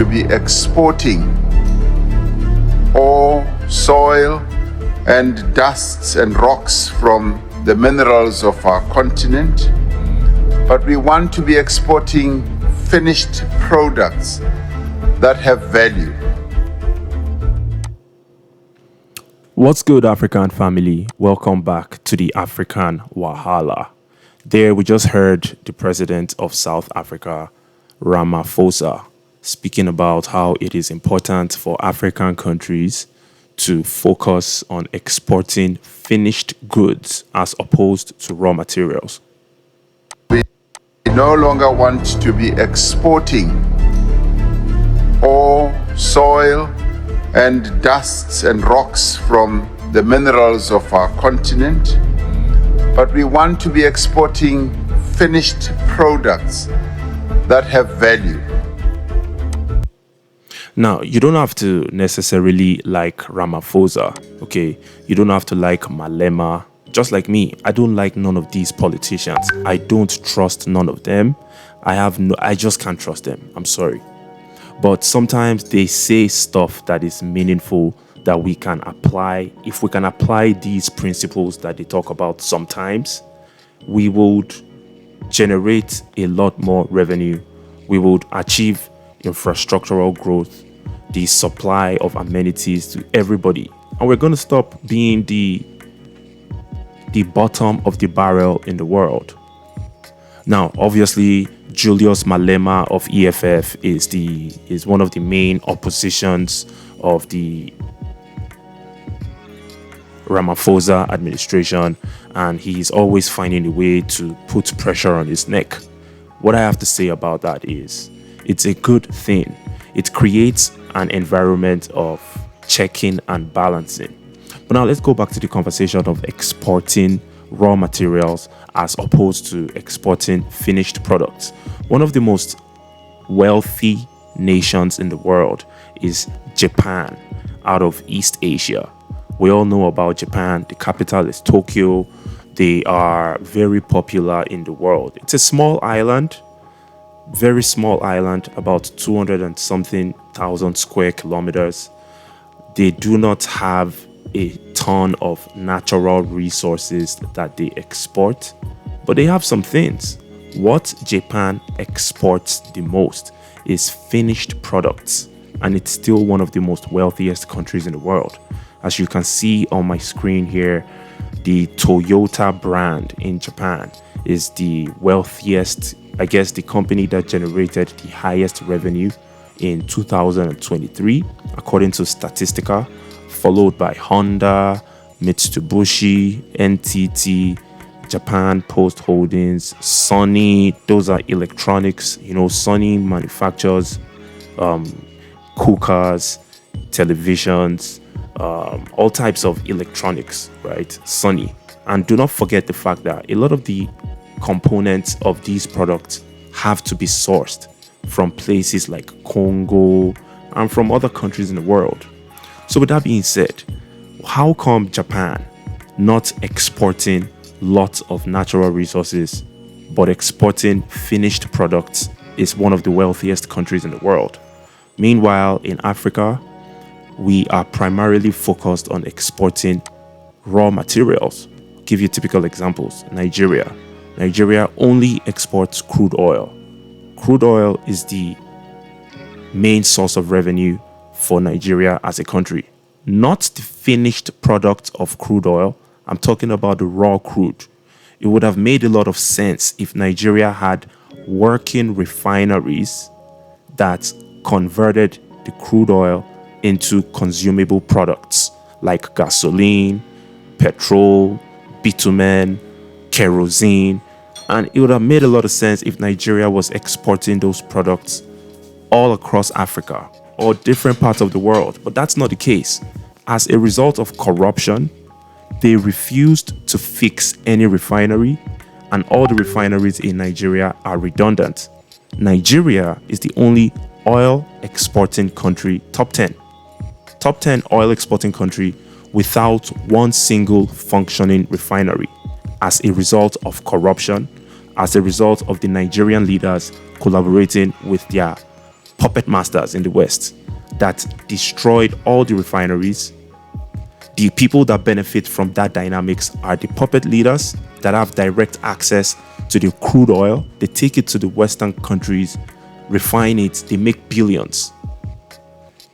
to be exporting ore, soil, and dusts and rocks from the minerals of our continent, but we want to be exporting finished products that have value. What's good, African family? Welcome back to the African Wahala. There, we just heard the president of South Africa, Ramaphosa, speaking about how it is important for African countries to focus on exporting finished goods as opposed to raw materials. We no longer want to be exporting ore, soil, and dusts and rocks from the minerals of our continent, but we want to be exporting finished products that have value. Now, you don't have to necessarily like Ramaphosa, okay? You don't have to like Malema. Just like me, I don't like none of these politicians. I don't trust none of them. I just can't trust them. I'm sorry. But sometimes they say stuff that is meaningful that we can apply. If we can apply these principles that they talk about sometimes, we would generate a lot more revenue. We would achieve infrastructural growth, the supply of amenities to everybody. And we're going to stop being the bottom of the barrel in the world. Now, obviously, Julius Malema of EFF is one of the main oppositions of the Ramaphosa administration, and he's always finding a way to put pressure on his neck. What I have to say about that is it's a good thing. It creates an environment of checking and balancing. But now let's go back to the conversation of exporting raw materials as opposed to exporting finished products. One of the most wealthy nations in the world is Japan, out of East Asia. We all know about Japan. The capital is Tokyo. They are very popular in the world. It's a small island, very small island, about 200 and something thousand square kilometers. They do not have a ton of natural resources that they export, but they have some things. What Japan exports the most is finished products, and it's still one of the most wealthiest countries in the world. As you can see on my screen here, the Toyota brand in Japan is the wealthiest, I guess, the company that generated the highest revenue in 2023, according to Statistica, followed by Honda, Mitsubishi, NTT, Japan Post Holdings, Sony. Those are electronics. Sony manufactures cookers, televisions, all types of electronics, right? Sony. And do not forget the fact that a lot of the components of these products have to be sourced from places like Congo and from other countries in the world. So with that being said, how come Japan not exporting lots of natural resources but exporting finished products is one of the wealthiest countries in the world? Meanwhile, in Africa, we are primarily focused on exporting raw materials. I'll give you typical examples. Nigeria only exports crude oil. Crude oil is the main source of revenue for Nigeria as a country. Not the finished product of crude oil. I'm talking about the raw crude. It would have made a lot of sense if Nigeria had working refineries that converted the crude oil into consumable products like gasoline, petrol, bitumen, kerosene. And it would have made a lot of sense if Nigeria was exporting those products all across Africa or different parts of the world. But that's not the case. As a result of corruption, they refused to fix any refinery, and all the refineries in Nigeria are redundant. Nigeria is the only oil exporting country, top 10 oil exporting country without one single functioning refinery, as a result of corruption, as a result of the Nigerian leaders collaborating with their puppet masters in the West that destroyed all the refineries. The people that benefit from that dynamics are the puppet leaders that have direct access to the crude oil. They take it to the Western countries, refine it, they make billions.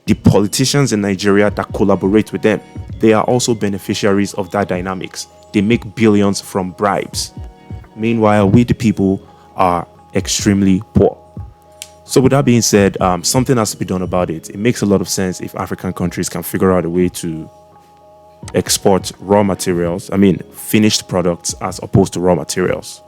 The politicians in Nigeria that collaborate with them, they are also beneficiaries of that dynamics. They make billions from bribes. Meanwhile, we the people are extremely poor. So with that being said, something has to be done about it. It makes a lot of sense if African countries can figure out a way to export raw materials, finished products as opposed to raw materials.